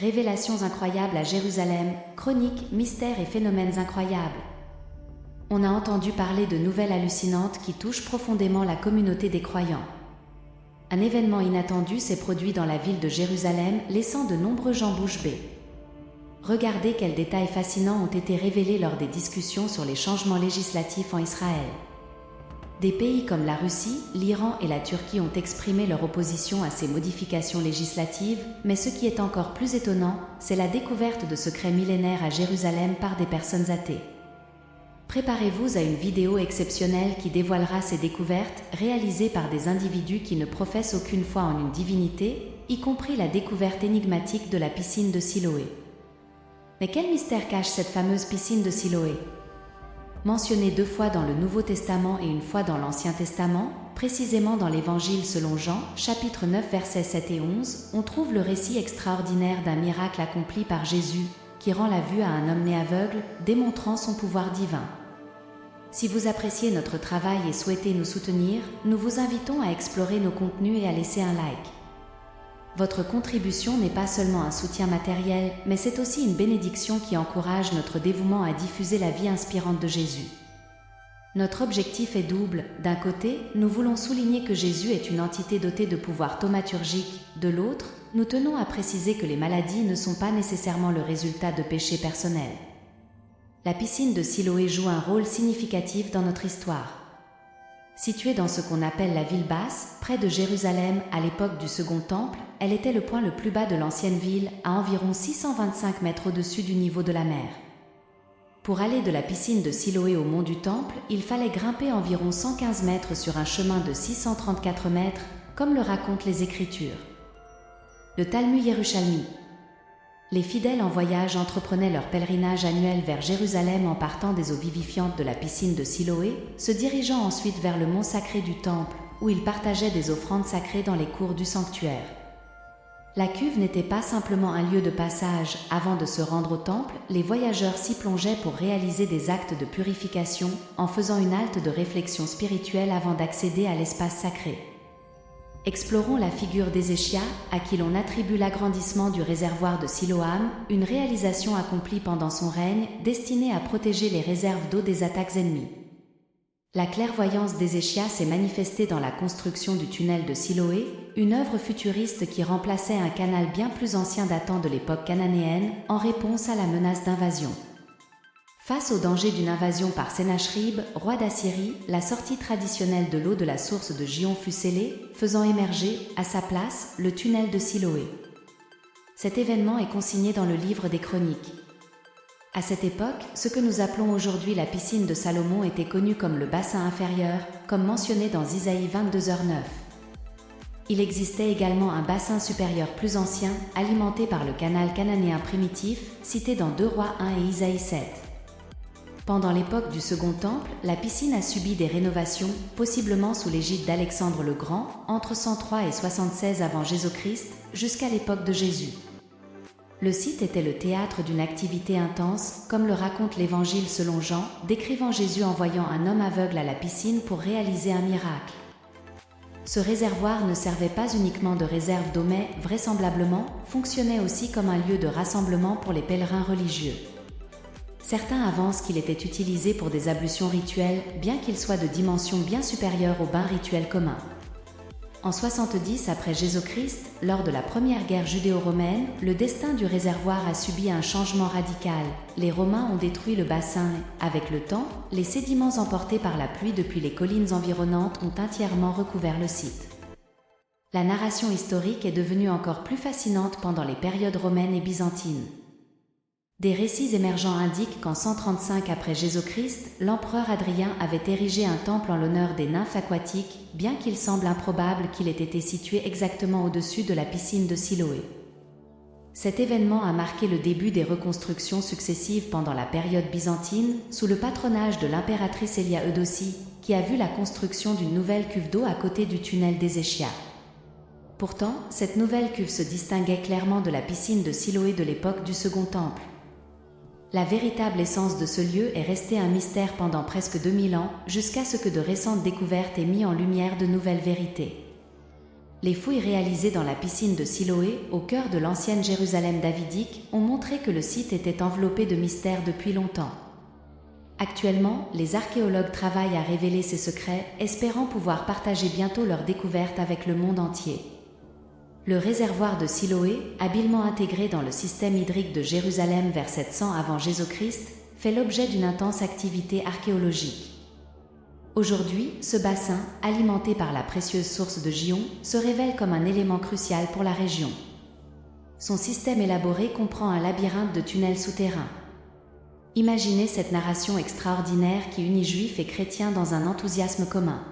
Révélations incroyables à Jérusalem, chroniques, mystères et phénomènes incroyables. On a entendu parler de nouvelles hallucinantes qui touchent profondément la communauté des croyants. Un événement inattendu s'est produit dans la ville de Jérusalem, laissant de nombreux gens bouche bée. Regardez quels détails fascinants ont été révélés lors des discussions sur les changements législatifs en Israël. Des pays comme la Russie, l'Iran et la Turquie ont exprimé leur opposition à ces modifications législatives, mais ce qui est encore plus étonnant, c'est la découverte de secrets millénaires à Jérusalem par des personnes athées. Préparez-vous à une vidéo exceptionnelle qui dévoilera ces découvertes, réalisées par des individus qui ne professent aucune foi en une divinité, y compris la découverte énigmatique de la piscine de Siloé. Mais quel mystère cache cette fameuse piscine de Siloé ? Mentionnée 2 fois dans le Nouveau Testament et 1 fois dans l'Ancien Testament, précisément dans l'Évangile selon Jean, chapitre 9 versets 7 et 11, on trouve le récit extraordinaire d'un miracle accompli par Jésus, qui rend la vue à un homme né aveugle, démontrant son pouvoir divin. Si vous appréciez notre travail et souhaitez nous soutenir, nous vous invitons à explorer nos contenus et à laisser un like. Votre contribution n'est pas seulement un soutien matériel, mais c'est aussi une bénédiction qui encourage notre dévouement à diffuser la vie inspirante de Jésus. Notre objectif est double. D'un côté, nous voulons souligner que Jésus est une entité dotée de pouvoirs thaumaturgiques. De l'autre, nous tenons à préciser que les maladies ne sont pas nécessairement le résultat de péchés personnels. La piscine de Siloé joue un rôle significatif dans notre histoire. Située dans ce qu'on appelle la ville basse, près de Jérusalem à l'époque du Second Temple, elle était le point le plus bas de l'ancienne ville, à environ 625 mètres au-dessus du niveau de la mer. Pour aller de la piscine de Siloé au mont du Temple, il fallait grimper environ 115 mètres sur un chemin de 634 mètres, comme le racontent les Écritures. Le Talmud Yerushalmi. Les fidèles en voyage entreprenaient leur pèlerinage annuel vers Jérusalem en partant des eaux vivifiantes de la piscine de Siloé, se dirigeant ensuite vers le mont sacré du Temple, où ils partageaient des offrandes sacrées dans les cours du sanctuaire. La cuve n'était pas simplement un lieu de passage. Avant de se rendre au temple, les voyageurs s'y plongeaient pour réaliser des actes de purification, en faisant une halte de réflexion spirituelle avant d'accéder à l'espace sacré. Explorons la figure d'Ézéchia, à qui l'on attribue l'agrandissement du réservoir de Siloam, une réalisation accomplie pendant son règne, destinée à protéger les réserves d'eau des attaques ennemies. La clairvoyance d'Ézéchia s'est manifestée dans la construction du tunnel de Siloé, une œuvre futuriste qui remplaçait un canal bien plus ancien datant de l'époque cananéenne, en réponse à la menace d'invasion. Face au danger d'une invasion par Sénachérib, roi d'Assyrie, la sortie traditionnelle de l'eau de la source de Gihon fut scellée, faisant émerger, à sa place, le tunnel de Siloé. Cet événement est consigné dans le livre des Chroniques. À cette époque, ce que nous appelons aujourd'hui la piscine de Salomon était connu comme le bassin inférieur, comme mentionné dans Isaïe 22h9. Il existait également un bassin supérieur plus ancien, alimenté par le canal cananéen primitif, cité dans 2 Rois 1 et Isaïe 7. Pendant l'époque du Second Temple, la piscine a subi des rénovations, possiblement sous l'égide d'Alexandre le Grand, entre 103 et 76 avant Jésus-Christ, jusqu'à l'époque de Jésus. Le site était le théâtre d'une activité intense, comme le raconte l'Évangile selon Jean, décrivant Jésus envoyant un homme aveugle à la piscine pour réaliser un miracle. Ce réservoir ne servait pas uniquement de réserve d'eau mais, vraisemblablement, fonctionnait aussi comme un lieu de rassemblement pour les pèlerins religieux. Certains avancent qu'il était utilisé pour des ablutions rituelles, bien qu'il soit de dimension bien supérieure aux bains rituels communs. En 70 après Jésus-Christ, lors de la première guerre judéo-romaine, le destin du réservoir a subi un changement radical. Les Romains ont détruit le bassin et, avec le temps, les sédiments emportés par la pluie depuis les collines environnantes ont entièrement recouvert le site. La narration historique est devenue encore plus fascinante pendant les périodes romaines et byzantines. Des récits émergents indiquent qu'en 135 après Jésus-Christ, l'empereur Hadrien avait érigé un temple en l'honneur des nymphes aquatiques, bien qu'il semble improbable qu'il ait été situé exactement au-dessus de la piscine de Siloé. Cet événement a marqué le début des reconstructions successives pendant la période byzantine, sous le patronage de l'impératrice Élia Eudocie, qui a vu la construction d'une nouvelle cuve d'eau à côté du tunnel d'Ézéchia. Pourtant, cette nouvelle cuve se distinguait clairement de la piscine de Siloé de l'époque du Second Temple. La véritable essence de ce lieu est restée un mystère pendant presque 2000 ans, jusqu'à ce que de récentes découvertes aient mis en lumière de nouvelles vérités. Les fouilles réalisées dans la piscine de Siloé, au cœur de l'ancienne Jérusalem davidique, ont montré que le site était enveloppé de mystères depuis longtemps. Actuellement, les archéologues travaillent à révéler ces secrets, espérant pouvoir partager bientôt leurs découvertes avec le monde entier. Le réservoir de Siloé, habilement intégré dans le système hydrique de Jérusalem vers 700 avant Jésus-Christ, fait l'objet d'une intense activité archéologique. Aujourd'hui, ce bassin, alimenté par la précieuse source de Gihon, se révèle comme un élément crucial pour la région. Son système élaboré comprend un labyrinthe de tunnels souterrains. Imaginez cette narration extraordinaire qui unit juifs et chrétiens dans un enthousiasme commun.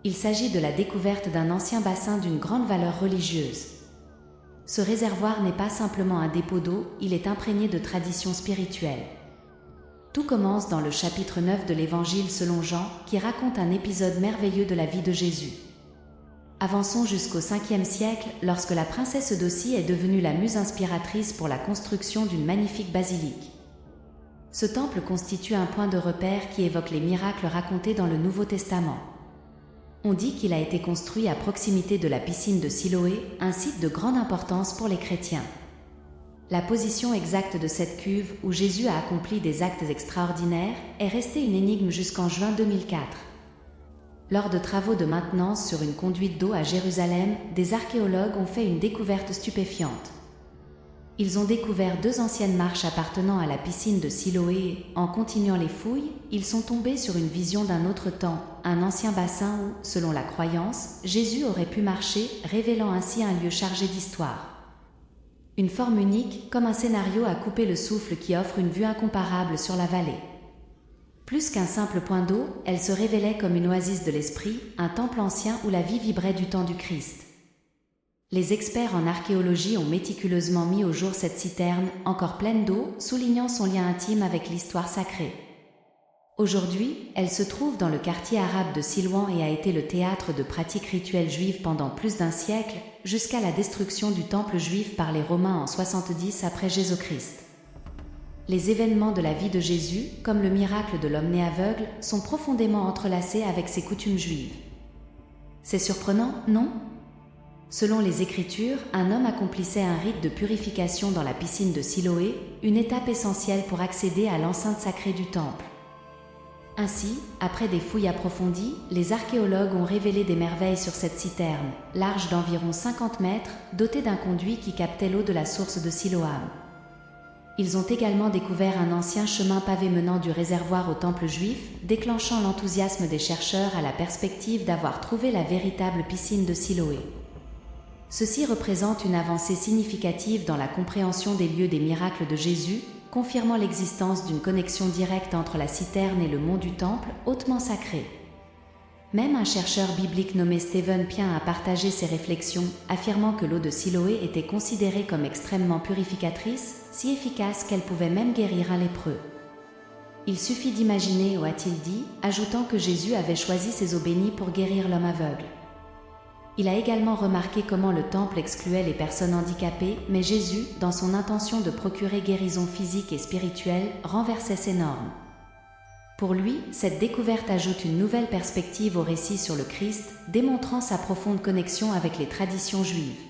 Il s'agit de la découverte d'un ancien bassin d'une grande valeur religieuse. Ce réservoir n'est pas simplement un dépôt d'eau, il est imprégné de traditions spirituelles. Tout commence dans le chapitre 9 de l'Évangile selon Jean, qui raconte un épisode merveilleux de la vie de Jésus. Avançons jusqu'au 5e siècle, lorsque la princesse d'Ossie est devenue la muse inspiratrice pour la construction d'une magnifique basilique. Ce temple constitue un point de repère qui évoque les miracles racontés dans le Nouveau Testament. On dit qu'il a été construit à proximité de la piscine de Siloé, un site de grande importance pour les chrétiens. La position exacte de cette cuve, où Jésus a accompli des actes extraordinaires, est restée une énigme jusqu'en juin 2004. Lors de travaux de maintenance sur une conduite d'eau à Jérusalem, des archéologues ont fait une découverte stupéfiante. Ils ont découvert 2 anciennes marches appartenant à la piscine de Siloé et, en continuant les fouilles, ils sont tombés sur une vision d'un autre temps, un ancien bassin où, selon la croyance, Jésus aurait pu marcher, révélant ainsi un lieu chargé d'histoire. Une forme unique, comme un scénario à couper le souffle qui offre une vue incomparable sur la vallée. Plus qu'un simple point d'eau, elle se révélait comme une oasis de l'esprit, un temple ancien où la vie vibrait du temps du Christ. Les experts en archéologie ont méticuleusement mis au jour cette citerne, encore pleine d'eau, soulignant son lien intime avec l'histoire sacrée. Aujourd'hui, elle se trouve dans le quartier arabe de Silouan et a été le théâtre de pratiques rituelles juives pendant plus d'un siècle, jusqu'à la destruction du temple juif par les Romains en 70 après Jésus-Christ. Les événements de la vie de Jésus, comme le miracle de l'homme né aveugle, sont profondément entrelacés avec ses coutumes juives. C'est surprenant, non ? Selon les Écritures, un homme accomplissait un rite de purification dans la piscine de Siloé, une étape essentielle pour accéder à l'enceinte sacrée du temple. Ainsi, après des fouilles approfondies, les archéologues ont révélé des merveilles sur cette citerne, large d'environ 50 mètres, dotée d'un conduit qui captait l'eau de la source de Siloam. Ils ont également découvert un ancien chemin pavé menant du réservoir au temple juif, déclenchant l'enthousiasme des chercheurs à la perspective d'avoir trouvé la véritable piscine de Siloé. Ceci représente une avancée significative dans la compréhension des lieux des miracles de Jésus, confirmant l'existence d'une connexion directe entre la citerne et le mont du Temple, hautement sacré. Même un chercheur biblique nommé Stephen Pien a partagé ses réflexions, affirmant que l'eau de Siloé était considérée comme extrêmement purificatrice, si efficace qu'elle pouvait même guérir un lépreux. Il suffit d'imaginer, a-t-il dit, ajoutant que Jésus avait choisi ces eaux bénies pour guérir l'homme aveugle. Il a également remarqué comment le temple excluait les personnes handicapées, mais Jésus, dans son intention de procurer guérison physique et spirituelle, renversait ces normes. Pour lui, cette découverte ajoute une nouvelle perspective au récit sur le Christ, démontrant sa profonde connexion avec les traditions juives.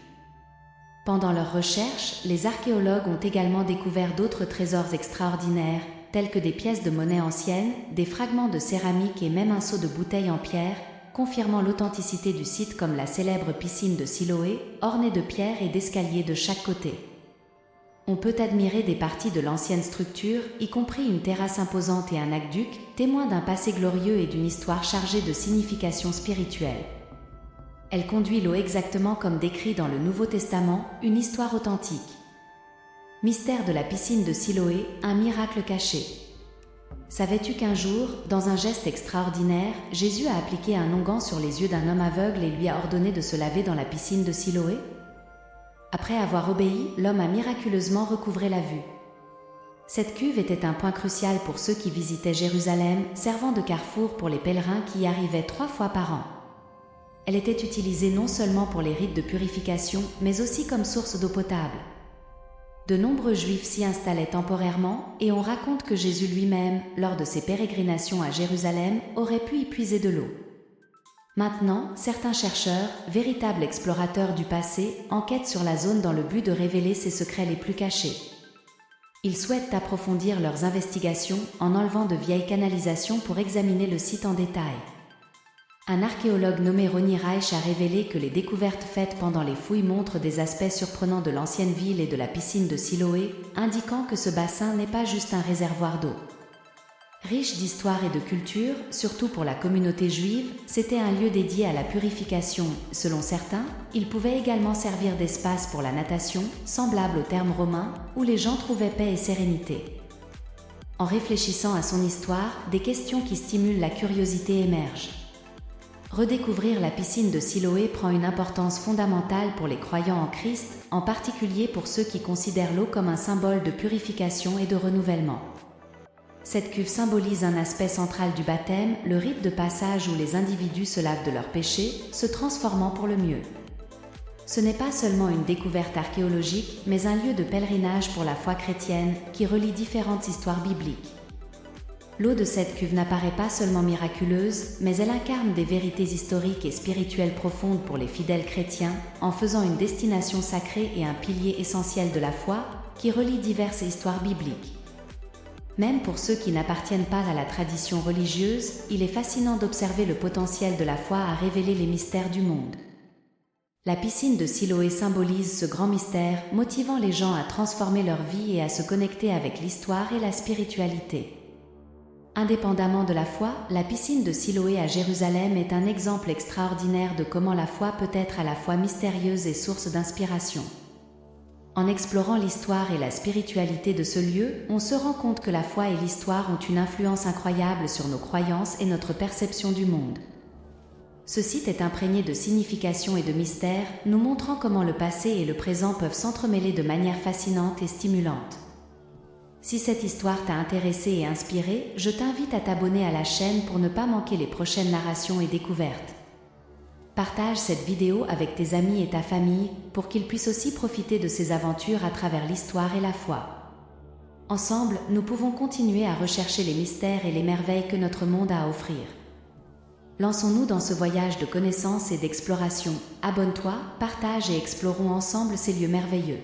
Pendant leurs recherches, les archéologues ont également découvert d'autres trésors extraordinaires, tels que des pièces de monnaie anciennes, des fragments de céramique et même un seau de bouteilles en pierre, confirmant l'authenticité du site comme la célèbre piscine de Siloé, ornée de pierres et d'escaliers de chaque côté. On peut admirer des parties de l'ancienne structure, y compris une terrasse imposante et un aqueduc, témoins d'un passé glorieux et d'une histoire chargée de signification spirituelle. Elle conduit l'eau exactement comme décrit dans le Nouveau Testament, une histoire authentique. Mystère de la piscine de Siloé, un miracle caché. Savais-tu qu'un jour, dans un geste extraordinaire, Jésus a appliqué un onguent sur les yeux d'un homme aveugle et lui a ordonné de se laver dans la piscine de Siloé ? Après avoir obéi, l'homme a miraculeusement recouvré la vue. Cette cuve était un point crucial pour ceux qui visitaient Jérusalem, servant de carrefour pour les pèlerins qui y arrivaient 3 fois par an. Elle était utilisée non seulement pour les rites de purification, mais aussi comme source d'eau potable. De nombreux Juifs s'y installaient temporairement et on raconte que Jésus lui-même, lors de ses pérégrinations à Jérusalem, aurait pu y puiser de l'eau. Maintenant, certains chercheurs, véritables explorateurs du passé, enquêtent sur la zone dans le but de révéler ses secrets les plus cachés. Ils souhaitent approfondir leurs investigations en enlevant de vieilles canalisations pour examiner le site en détail. Un archéologue nommé Ronnie Reich a révélé que les découvertes faites pendant les fouilles montrent des aspects surprenants de l'ancienne ville et de la piscine de Siloé, indiquant que ce bassin n'est pas juste un réservoir d'eau. Riche d'histoire et de culture, surtout pour la communauté juive, c'était un lieu dédié à la purification. Selon certains, il pouvait également servir d'espace pour la natation, semblable au terme romain, où les gens trouvaient paix et sérénité. En réfléchissant à son histoire, des questions qui stimulent la curiosité émergent. Redécouvrir la piscine de Siloé prend une importance fondamentale pour les croyants en Christ, en particulier pour ceux qui considèrent l'eau comme un symbole de purification et de renouvellement. Cette cuve symbolise un aspect central du baptême, le rite de passage où les individus se lavent de leurs péchés, se transformant pour le mieux. Ce n'est pas seulement une découverte archéologique, mais un lieu de pèlerinage pour la foi chrétienne qui relie différentes histoires bibliques. L'eau de cette cuve n'apparaît pas seulement miraculeuse, mais elle incarne des vérités historiques et spirituelles profondes pour les fidèles chrétiens, en faisant une destination sacrée et un pilier essentiel de la foi, qui relie diverses histoires bibliques. Même pour ceux qui n'appartiennent pas à la tradition religieuse, il est fascinant d'observer le potentiel de la foi à révéler les mystères du monde. La piscine de Siloé symbolise ce grand mystère, motivant les gens à transformer leur vie et à se connecter avec l'histoire et la spiritualité. Indépendamment de la foi, la piscine de Siloé à Jérusalem est un exemple extraordinaire de comment la foi peut être à la fois mystérieuse et source d'inspiration. En explorant l'histoire et la spiritualité de ce lieu, on se rend compte que la foi et l'histoire ont une influence incroyable sur nos croyances et notre perception du monde. Ce site est imprégné de signification et de mystère, nous montrant comment le passé et le présent peuvent s'entremêler de manière fascinante et stimulante. Si cette histoire t'a intéressé et inspiré, je t'invite à t'abonner à la chaîne pour ne pas manquer les prochaines narrations et découvertes. Partage cette vidéo avec tes amis et ta famille pour qu'ils puissent aussi profiter de ces aventures à travers l'histoire et la foi. Ensemble, nous pouvons continuer à rechercher les mystères et les merveilles que notre monde a à offrir. Lançons-nous dans ce voyage de connaissance et d'exploration. Abonne-toi, partage et explorons ensemble ces lieux merveilleux.